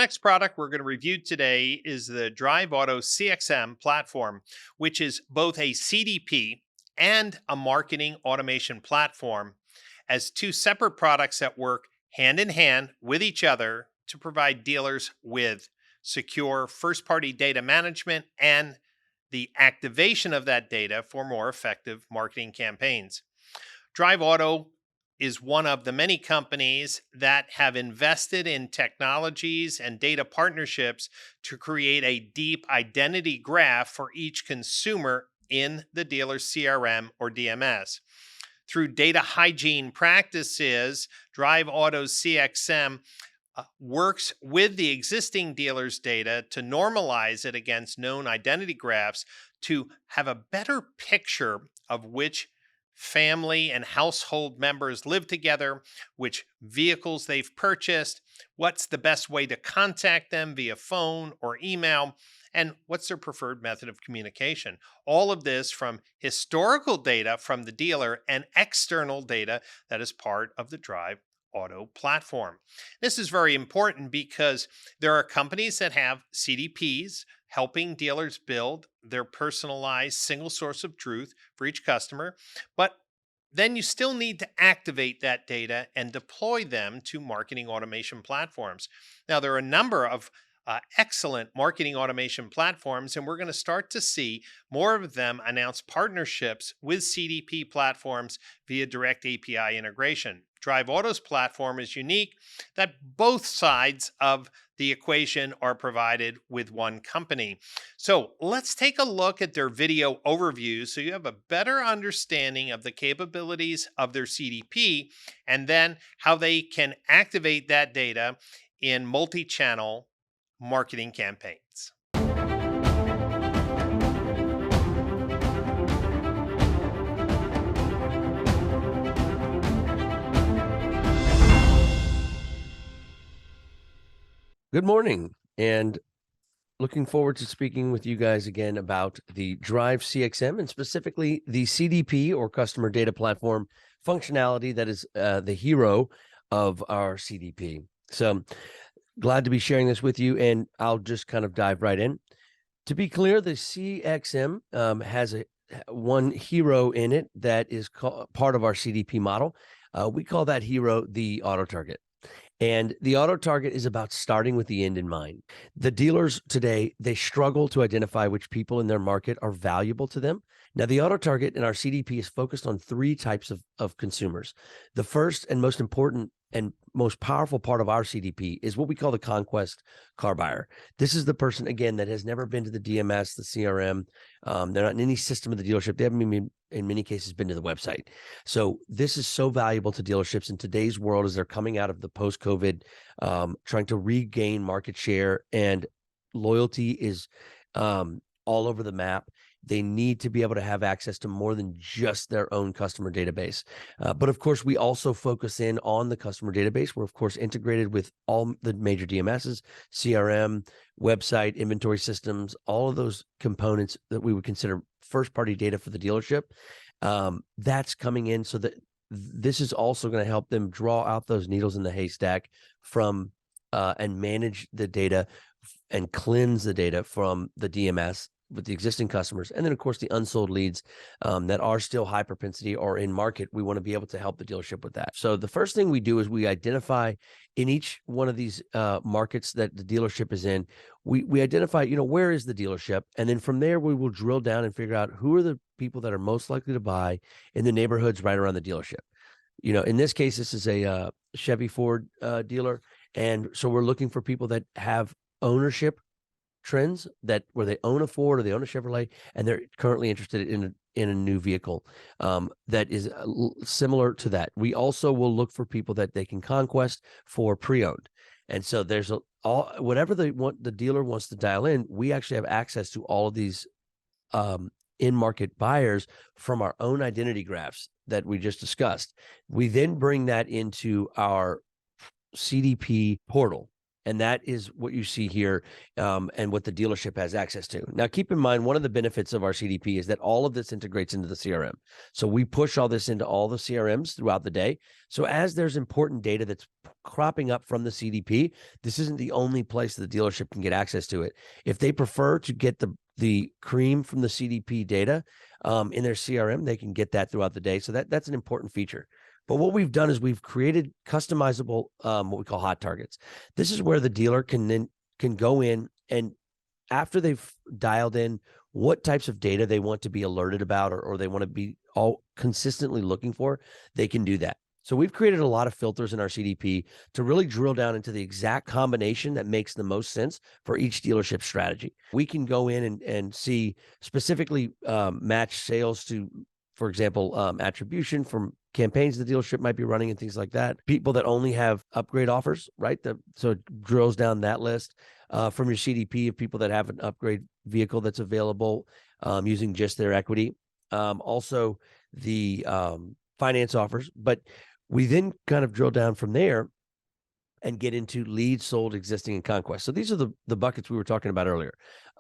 next product we're going to review today is the DRiVE Auto CXM platform, which is both a CDP and a marketing automation platform as two separate products that work hand in hand with each other to provide dealers with secure first party data management and the activation of that data for more effective marketing campaigns. DRiVE Auto is one of the many companies that have invested in technologies and data partnerships to create a deep identity graph for each consumer in the dealer's CRM or DMS. Through data hygiene practices, DRiVE Auto's CXM works with the existing dealer's data to normalize it against known identity graphs to have a better picture of which family and household members live together, which vehicles they've purchased, what's the best way to contact them via phone or email, and what's their preferred method of communication. All of this from historical data from the dealer and external data that is part of the DRiVE Auto platform. This is very important because there are companies that have CDPs helping dealers build their personalized single source of truth for each customer, but then you still need to activate that data and deploy them to marketing automation platforms. Now, there are a number of excellent marketing automation platforms, and we're going to start to see more of them announce partnerships with CDP platforms via direct API integration. DRiVE Auto's platform is unique that both sides of the equation are provided with one company. So let's take a look at their video overview so you have a better understanding of the capabilities of their CDP and then how they can activate that data in multi-channel marketing campaigns. Good morning, and looking forward to speaking with you guys again about the DRiVE CXM and specifically the CDP or customer data platform functionality that is the hero of our CDP. So glad to be sharing this with you, and I'll just kind of dive right in. To be clear, the CXM has one hero in it that is part of our CDP model. We call that hero the auto target. And the auto target is about starting with the end in mind. The dealers today, they struggle to identify which people in their market are valuable to them. Now, the auto target in our CDP is focused on three types of consumers. The first and most important and most powerful part of our CDP is what we call the conquest car buyer. This is the person, again, that has never been to the DMS, the CRM. They're not in any system of the dealership. They haven't even, in many cases, been to the website. So this is so valuable to dealerships in today's world as they're coming out of the post-COVID, trying to regain market share, and loyalty is all over the map. They need to be able to have access to more than just their own customer database. But of course, we also focus in on the customer database. We're, of course, integrated with all the major DMSs, CRM, website, inventory systems, all of those components that we would consider first-party data for the dealership. That's coming in so that this is also going to help them draw out those needles in the haystack from and manage the data and cleanse the data from the DMS with the existing customers. And then, of course, the unsold leads that are still high propensity or in market, we want to be able to help the dealership with that. So the first thing we do is we identify in each one of these markets that the dealership is in, we identify, where is the dealership? And then from there, we will drill down and figure out who are the people that are most likely to buy in the neighborhoods right around the dealership. In this case, this is a Chevy Ford dealer. And so we're looking for people that have ownership trends, that where they own a Ford or they own a Chevrolet and they're currently interested in a new vehicle that is similar to that. We also will look for people that they can conquest for pre-owned. And so there's whatever they want, the dealer wants to dial in, we actually have access to all of these in-market buyers from our own identity graphs that we just discussed. We then bring that into our CDP portal. And that is what you see here, and what the dealership has access to. Now, keep in mind, one of the benefits of our CDP is that all of this integrates into the CRM. So we push all this into all the CRMs throughout the day. So as there's important data that's cropping up from the CDP, this isn't the only place the dealership can get access to it. If they prefer to get the cream from the CDP data in their CRM, they can get that throughout the day. So that's an important feature. But what we've done is we've created customizable, what we call hot targets. This is where the dealer can go in, and after they've dialed in what types of data they want to be alerted about, or they want to be all consistently looking for, they can do that. So we've created a lot of filters in our CDP to really drill down into the exact combination that makes the most sense for each dealership strategy. We can go in and see specifically match sales to, for example, attribution from campaigns the dealership might be running and things like that. People that only have upgrade offers, right? So it drills down that list from your CDP of people that have an upgrade vehicle that's available using just their equity. Also the finance offers, but we then kind of drill down from there and get into leads sold, existing, and conquest. So these are the buckets we were talking about earlier.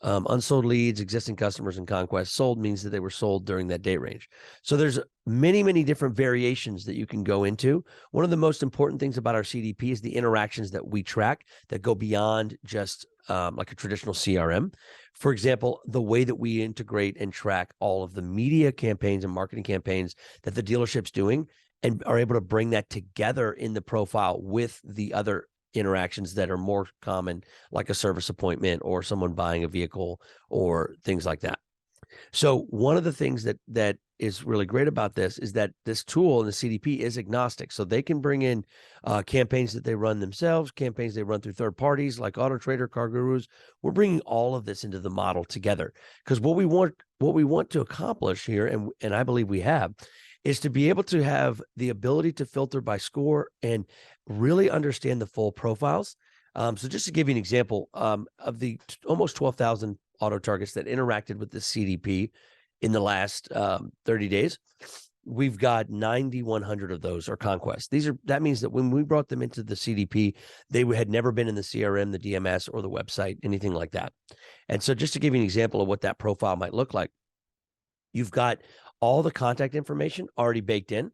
Unsold leads, existing customers, and conquest. Sold means that they were sold during that date range. So there's many, many different variations that you can go into. One of the most important things about our CDP is the interactions that we track that go beyond just like a traditional CRM. For example, the way that we integrate and track all of the media campaigns and marketing campaigns that the dealership's doing, and are able to bring that together in the profile with the other interactions that are more common, like a service appointment or someone buying a vehicle or things like that. So one of the things that is really great about this is that this tool in the CDP is agnostic. So they can bring in campaigns that they run themselves, campaigns they run through third parties like Auto Trader, Car Gurus. We're bringing all of this into the model together, because what we want to accomplish here, and I believe we have, is to be able to have the ability to filter by score and really understand the full profiles. So just to give you an example, of the almost 12,000 auto targets that interacted with the CDP in the last 30 days, we've got 9,100 of those are conquests. That means that when we brought them into the CDP, they had never been in the CRM, the DMS, or the website, anything like that. And so just to give you an example of what that profile might look like, you've got all the contact information already baked in.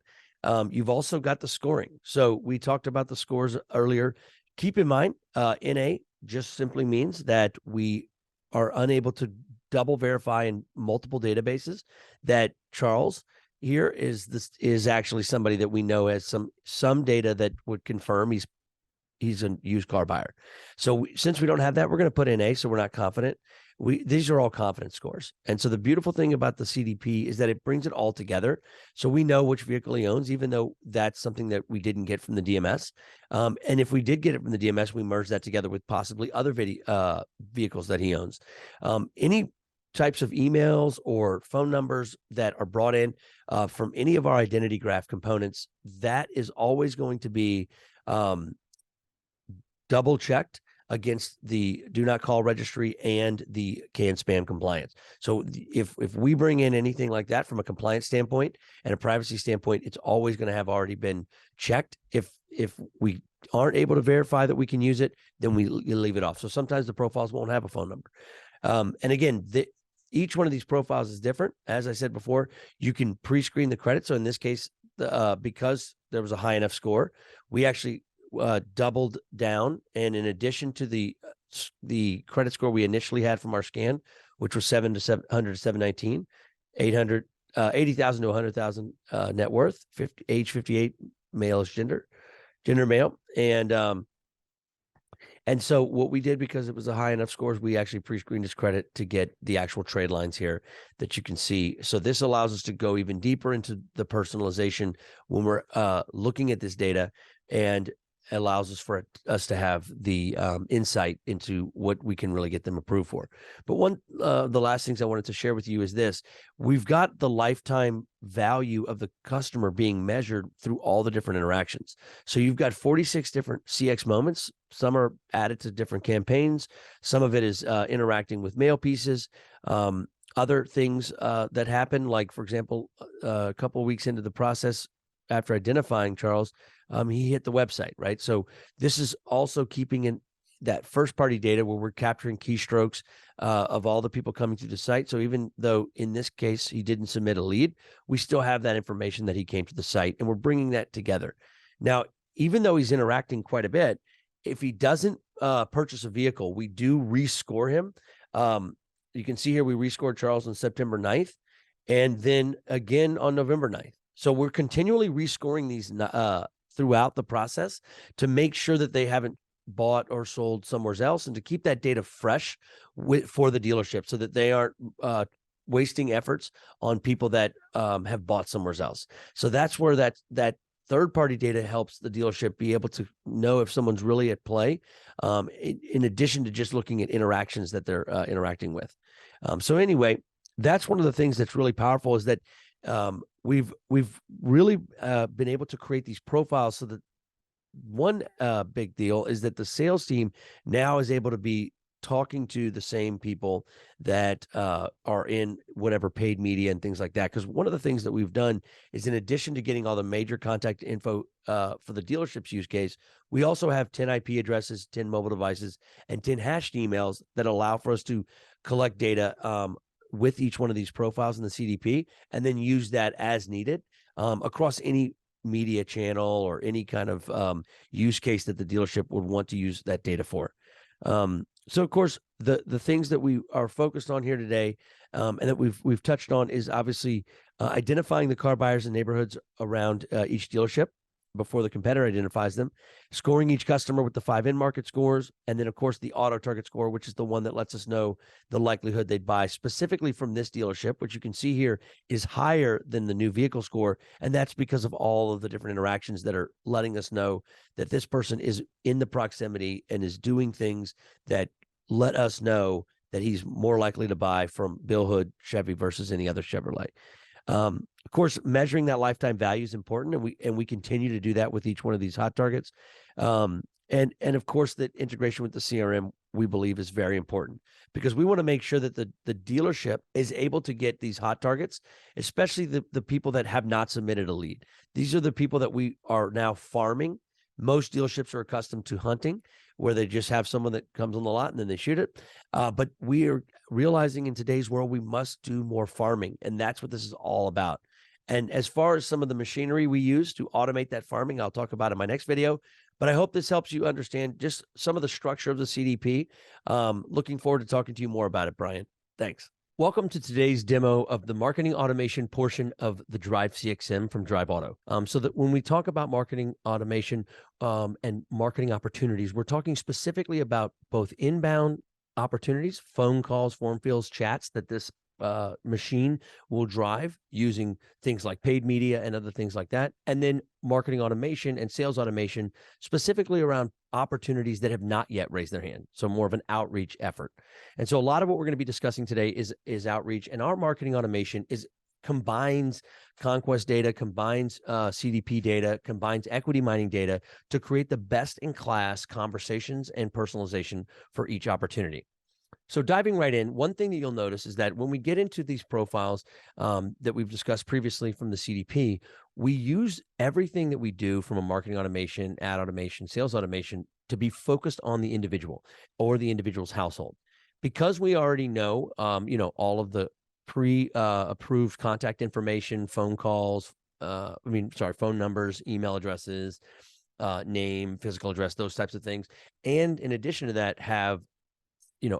You've also got the scoring. So we talked about the scores earlier. Keep in mind, NA just simply means that we are unable to double verify in multiple databases. That Charles here is actually somebody that we know has some data that would confirm he's a used car buyer. So since we don't have that, we're going to put NA, so we're not confident. These are all confidence scores. And so the beautiful thing about the CDP is that it brings it all together. So we know which vehicle he owns, even though that's something that we didn't get from the DMS. And if we did get it from the DMS, we merge that together with possibly other vehicles that he owns. Any types of emails or phone numbers that are brought in from any of our identity graph components, that is always going to be double checked against the do not call registry and the CAN spam compliance. So if we bring in anything like that from a compliance standpoint and a privacy standpoint, it's always going to have already been checked. If we aren't able to verify that we can use it, then you leave it off. So sometimes the profiles won't have a phone number. And again, each one of these profiles is different. As I said before, you can pre-screen the credit. So in this case, because there was a high enough score, we actually doubled down, and in addition to the credit score we initially had from our scan, which was 700 to 719, 80,000 to 100,000 net worth, age 58, male is gender male, and so what we did, because it was a high enough scores, we actually pre-screened his credit to get the actual trade lines here that you can see. So this allows us to go even deeper into the personalization when we're looking at this data, and allows us to have the insight into what we can really get them approved for. But the last things I wanted to share with you is this: we've got the lifetime value of the customer being measured through all the different interactions. So you've got 46 different CX moments. Some are added to different campaigns. Some of it is interacting with mail pieces. Other things that happen, like, for example, a couple of weeks into the process after identifying Charles, he hit the website, right? So this is also keeping that first party data where we're capturing keystrokes of all the people coming through the site. So even though in this case he didn't submit a lead, we still have that information that he came to the site, and we're bringing that together. Now, even though he's interacting quite a bit, if he doesn't purchase a vehicle, we do rescore him. You can see here we rescored Charles on September 9th and then again on November 9th. So we're continually rescoring these throughout the process to make sure that they haven't bought or sold somewhere else, and to keep that data fresh for the dealership so that they aren't wasting efforts on people that have bought somewhere else. So that's where that third-party data helps the dealership be able to know if someone's really at play, in addition to just looking at interactions that they're interacting with. So anyway, that's one of the things that's really powerful, is that we've really been able to create these profiles so that one big deal is that the sales team now is able to be talking to the same people that are in whatever paid media and things like that. Because one of the things that we've done is, in addition to getting all the major contact info for the dealership's use case, we also have 10 IP addresses, 10 mobile devices, and 10 hashed emails that allow for us to collect data with each one of these profiles in the CDP, and then use that as needed across any media channel or any kind of use case that the dealership would want to use that data for. So of course, the things that we are focused on here today, and that we've touched on, is obviously identifying the car buyers and neighborhoods around each dealership before the competitor identifies them, scoring each customer with the 5 in-market scores, and then of course the auto target score, which is the one that lets us know the likelihood they'd buy specifically from this dealership, which you can see here is higher than the new vehicle score. And that's because of all of the different interactions that are letting us know that this person is in the proximity and is doing things that let us know that he's more likely to buy from Bill Hood Chevy versus any other Chevrolet. Of course, measuring that lifetime value is important, and we continue to do that with each one of these hot targets. And of course, that integration with the CRM, we believe, is very important, because we want to make sure that the dealership is able to get these hot targets, especially the people that have not submitted a lead. These are the people that we are now farming. Most dealerships are accustomed to hunting, where they just have someone that comes on the lot and then they shoot it. But we are realizing in today's world, we must do more farming. And that's what this is all about. And as far as some of the machinery we use to automate that farming, I'll talk about in my next video. But I hope this helps you understand just some of the structure of the CDP. Looking forward to talking to you more about it, Brian. Thanks. Welcome to today's demo of the marketing automation portion of the DRiVE CXM from DRiVE Auto. So that when we talk about marketing automation and marketing opportunities, we're talking specifically about both inbound opportunities, phone calls, form fills, chats that this machine will drive using things like paid media and other things like that. And then marketing automation and sales automation, specifically around opportunities that have not yet raised their hand. So more of an outreach effort. And so a lot of what we're going to be discussing today is outreach, and our marketing automation combines conquest data, combines CDP data, combines equity mining data to create the best in class conversations and personalization for each opportunity. So diving right in, one thing that you'll notice is that when we get into these profiles that we've discussed previously from the CDP, we use everything that we do from a marketing automation, ad automation, sales automation to be focused on the individual or the individual's household. Because we already know, all of the pre-approved contact information, phone calls, phone numbers, email addresses, name, physical address, those types of things. And in addition to that, have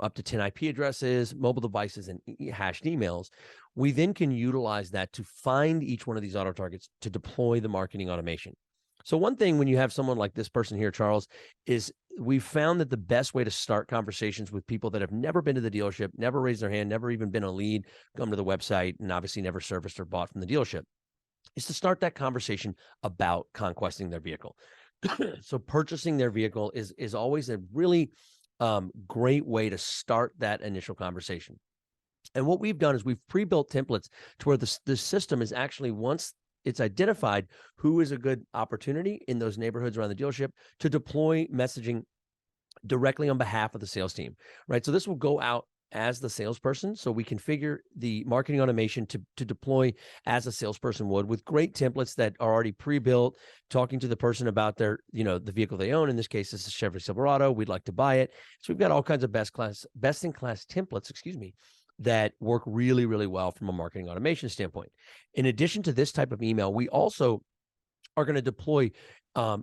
up to 10 IP addresses, mobile devices, and hashed emails. We then can utilize that to find each one of these auto targets to deploy the marketing automation. So one thing when you have someone like this person here, Charles, is we've found that the best way to start conversations with people that have never been to the dealership, never raised their hand, never even been a lead, come to the website, and obviously never serviced or bought from the dealership, is to start that conversation about conquesting their vehicle. So purchasing their vehicle is always a really great way to start that initial conversation. And what we've done is we've pre-built templates to where the system is actually, once it's identified who is a good opportunity in those neighborhoods around the dealership, to deploy messaging directly on behalf of the sales team, right? So this will go out as the salesperson. So we configure the marketing automation to deploy as a salesperson would, with great templates that are already pre-built, talking to the person about their, the vehicle they own. In this case, this is Chevrolet Silverado. We'd like to buy it. So we've got all kinds of best in class templates, that work really, really well from a marketing automation standpoint. In addition to this type of email, we also are going to deploy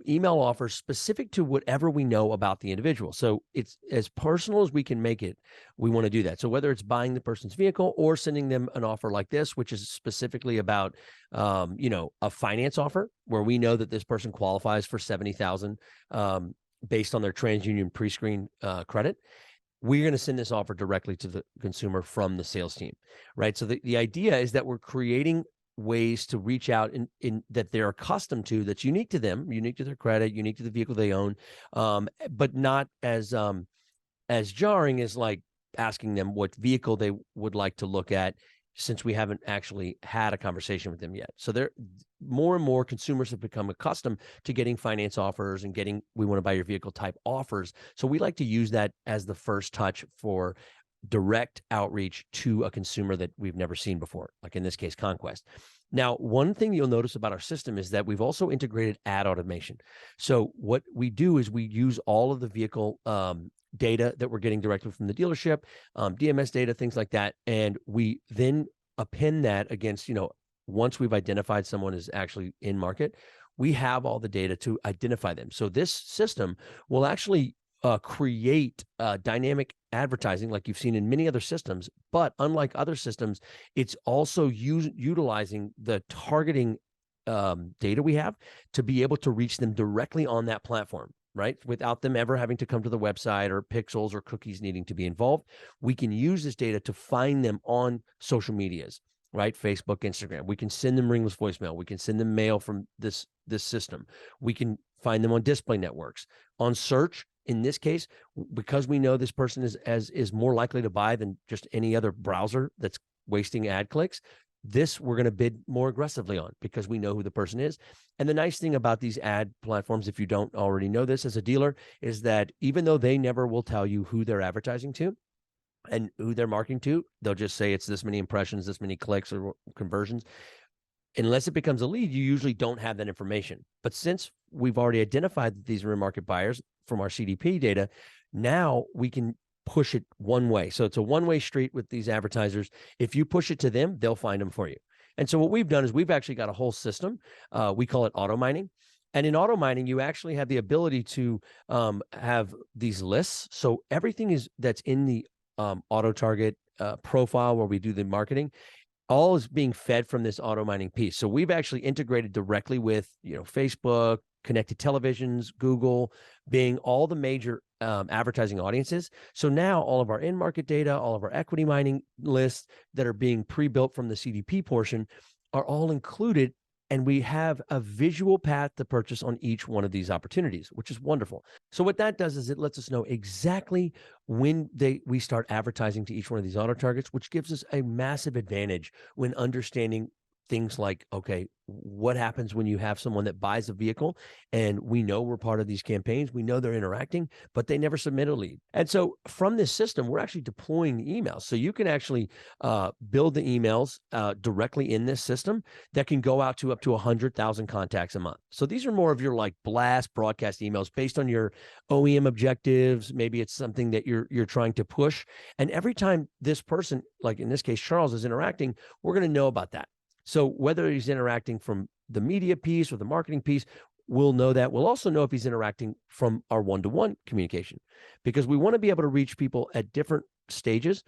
email offers specific to whatever we know about the individual. So it's as personal as we can make it. We want to do that. So whether it's buying the person's vehicle or sending them an offer like this, which is specifically about, a finance offer where we know that this person qualifies for $70,000 based on their TransUnion pre-screen credit. We're going to send this offer directly to the consumer from the sales team, right? So the idea is that we're creating ways to reach out in that they're accustomed to, that's unique to them, unique to their credit, unique to the vehicle they own, but not as jarring as like asking them what vehicle they would like to look at, since we haven't actually had a conversation with them yet. So there, more and more consumers have become accustomed to getting finance offers and getting, we want to buy your vehicle type offers. So we like to use that as the first touch for direct outreach to a consumer that we've never seen before, like in this case, Conquest. Now, one thing you'll notice about our system is that we've also integrated ad automation. So what we do is we use all of the vehicle data that we're getting directly from the dealership, DMS data, things like that. And we then append that against, once we've identified someone is actually in market, we have all the data to identify them. So this system will actually create dynamic advertising like you've seen in many other systems. But unlike other systems, it's also utilizing the targeting data we have to be able to reach them directly on that platform, right? Without them ever having to come to the website or pixels or cookies needing to be involved. We can use this data to find them on social medias, right? Facebook, Instagram. We can send them ringless voicemail. We can send them mail from this system. We can find them on display networks, on search. In this case, because we know this person is more likely to buy than just any other browser that's wasting ad clicks, this we're going to bid more aggressively on because we know who the person is. And the nice thing about these ad platforms, if you don't already know this as a dealer, is that even though they never will tell you who they're advertising to and who they're marketing to, they'll just say it's this many impressions, this many clicks or conversions. Unless it becomes a lead, you usually don't have that information. But since we've already identified that these are in-market buyers from our CDP data, now we can push it one way. So it's a one-way street with these advertisers. If you push it to them, they'll find them for you. And so what we've done is we've actually got a whole system. We call it auto mining. And in auto mining, you actually have the ability to have these lists. So everything that's in the auto target profile where we do the marketing, all is being fed from this auto mining piece. So we've actually integrated directly with, Facebook, connected televisions, Google, Bing, all the major advertising audiences. So now all of our in-market data, all of our equity mining lists that are being pre-built from the CDP portion are all included. And we have a visual path to purchase on each one of these opportunities, which is wonderful. So what that does is it lets us know exactly when we start advertising to each one of these auto targets, which gives us a massive advantage when understanding things like, okay, what happens when you have someone that buys a vehicle and we know we're part of these campaigns, we know they're interacting, but they never submit a lead. And so from this system, we're actually deploying the emails. So you can actually build the emails directly in this system that can go out to up to 100,000 contacts a month. So these are more of your like blast broadcast emails based on your OEM objectives. Maybe it's something that you're trying to push. And every time this person, like in this case, Charles, is interacting, we're going to know about that. So whether he's interacting from the media piece or the marketing piece, we'll know that. We'll also know if he's interacting from our one-to-one communication, because we want to be able to reach people at different stages.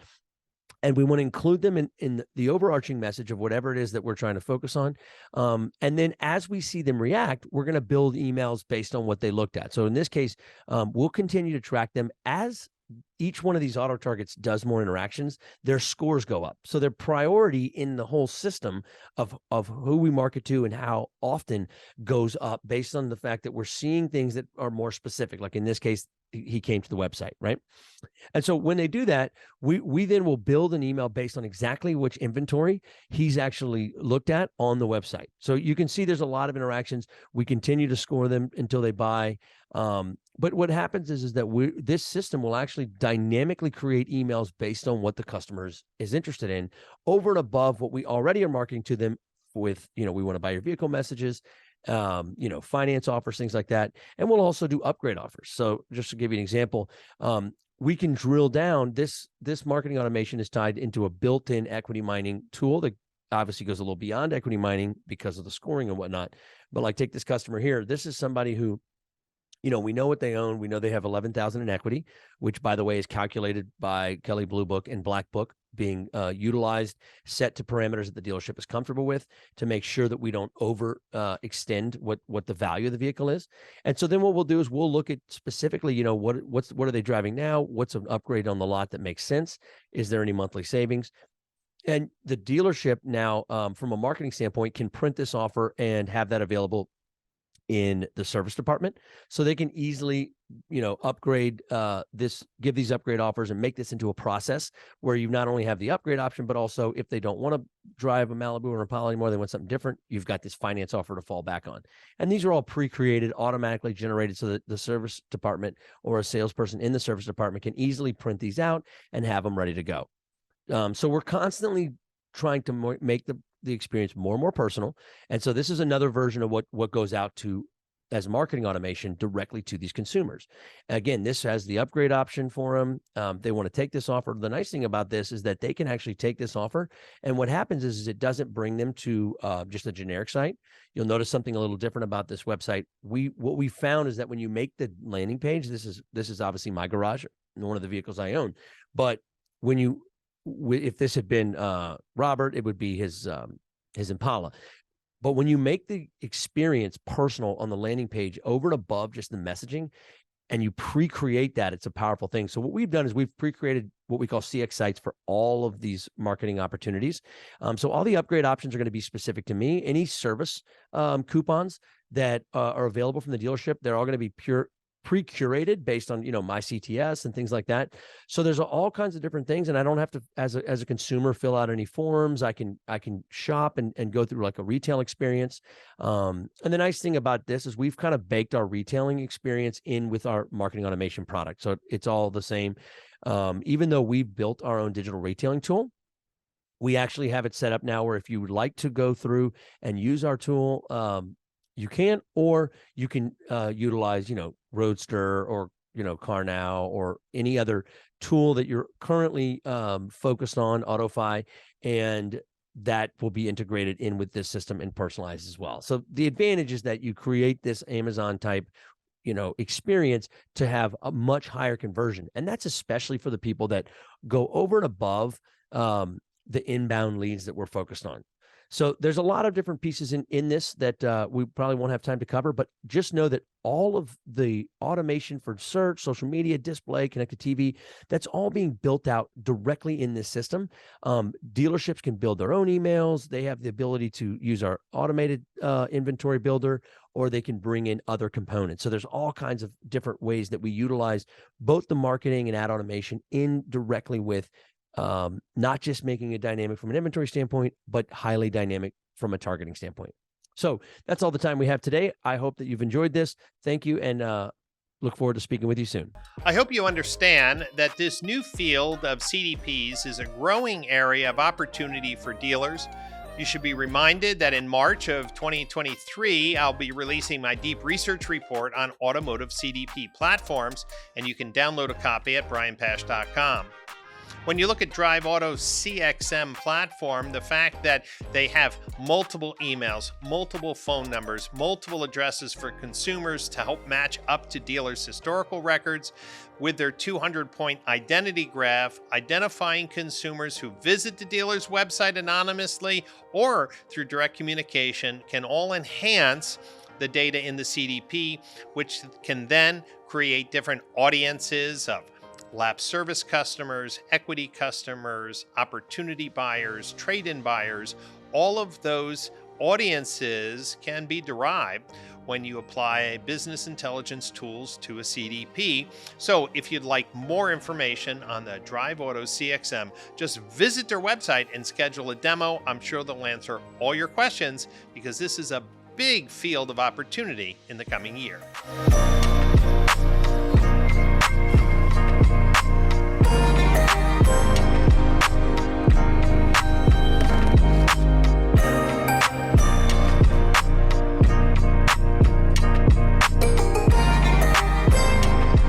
And we want to include them in the overarching message of whatever it is that we're trying to focus on. And then as we see them react, we're going to build emails based on what they looked at. So in this case, we'll continue to track them as each one of these auto targets does more interactions, their scores go up. So their priority in the whole system of who we market to and how often goes up based on the fact that we're seeing things that are more specific. Like in this case, he came to the website, right? And so when they do that, we then will build an email based on exactly which inventory he's actually looked at on the website. So you can see there's a lot of interactions. We continue to score them until they buy. But what happens is that this system will actually dynamically create emails based on what the customer is interested in, over and above what we already are marketing to them with, we want to buy your vehicle messages, finance offers, things like that. And we'll also do upgrade offers. So just to give you an example, we can drill down. This marketing automation is tied into a built-in equity mining tool that obviously goes a little beyond equity mining because of the scoring and whatnot. But like, take this customer here. This is somebody who, we know what they own. We know they have 11,000 in equity, which, by the way, is calculated by Kelley Blue Book and Black Book, being utilized, set to parameters that the dealership is comfortable with, to make sure that we don't extend what the value of the vehicle is. And so then what we'll do is we'll look at specifically, what are they driving now? What's an upgrade on the lot that makes sense? Is there any monthly savings? And the dealership now, from a marketing standpoint, can print this offer and have that available in the service department, so they can easily, upgrade give these upgrade offers and make this into a process where you not only have the upgrade option, but also if they don't want to drive a Malibu or Impala anymore, they want something different, you've got this finance offer to fall back on. And these are all pre-created, automatically generated, so that the service department or a salesperson in the service department can easily print these out and have them ready to go. So we're constantly trying to make the experience more and more personal. And so this is another version of what goes out to as marketing automation directly to these consumers. Again, this has the upgrade option for them. They want to take this offer. The nice thing about this is that they can actually take this offer. And what happens is it doesn't bring them to just a generic site. You'll notice something a little different about this website. What we found is that when you make the landing page, this is obviously my garage, one of the vehicles I own. But if this had been Robert, it would be his Impala. But when you make the experience personal on the landing page over and above just the messaging, and you pre-create that, it's a powerful thing. So what we've done is we've pre-created what we call CX sites for all of these marketing opportunities. So all the upgrade options are going to be specific to me. Any service coupons that are available from the dealership, they're all going to be pre-curated based on, my CTS and things like that. So there's all kinds of different things, and I don't have to, as a consumer, fill out any forms. I can shop and go through like a retail experience. And the nice thing about this is we've kind of baked our retailing experience in with our marketing automation product. So it's all the same. Even though we've built our own digital retailing tool, we actually have it set up now where if you would like to go through and use our tool, you can, or you can utilize, Roadster or, CarNow or any other tool that you're currently focused on, AutoFi, and that will be integrated in with this system and personalized as well. So the advantage is that you create this Amazon type, experience to have a much higher conversion. And that's especially for the people that go over and above the inbound leads that we're focused on. So there's a lot of different pieces in this that we probably won't have time to cover, but just know that all of the automation for search, social media, display, connected TV, that's all being built out directly in this system. Dealerships can build their own emails. They have the ability to use our automated inventory builder, or they can bring in other components. So there's all kinds of different ways that we utilize both the marketing and ad automation in directly with not just making it dynamic from an inventory standpoint, but highly dynamic from a targeting standpoint. So that's all the time we have today. I hope that you've enjoyed this. Thank you, and look forward to speaking with you soon. I hope you understand that this new field of CDPs is a growing area of opportunity for dealers. You should be reminded that in March of 2023, I'll be releasing my deep research report on automotive CDP platforms, and you can download a copy at brianpash.com. When you look at DRiVE Auto CXM platform, the fact that they have multiple emails, multiple phone numbers, multiple addresses for consumers to help match up to dealers' historical records with their 200-point identity graph, identifying consumers who visit the dealer's website anonymously or through direct communication, can all enhance the data in the CDP, which can then create different audiences of lapsed service customers, equity customers, opportunity buyers, trade-in buyers. All of those audiences can be derived when you apply business intelligence tools to a CDP. So if you'd like more information on the DRiVE Auto CXM, just visit their website and schedule a demo. I'm sure they'll answer all your questions, because this is a big field of opportunity in the coming year.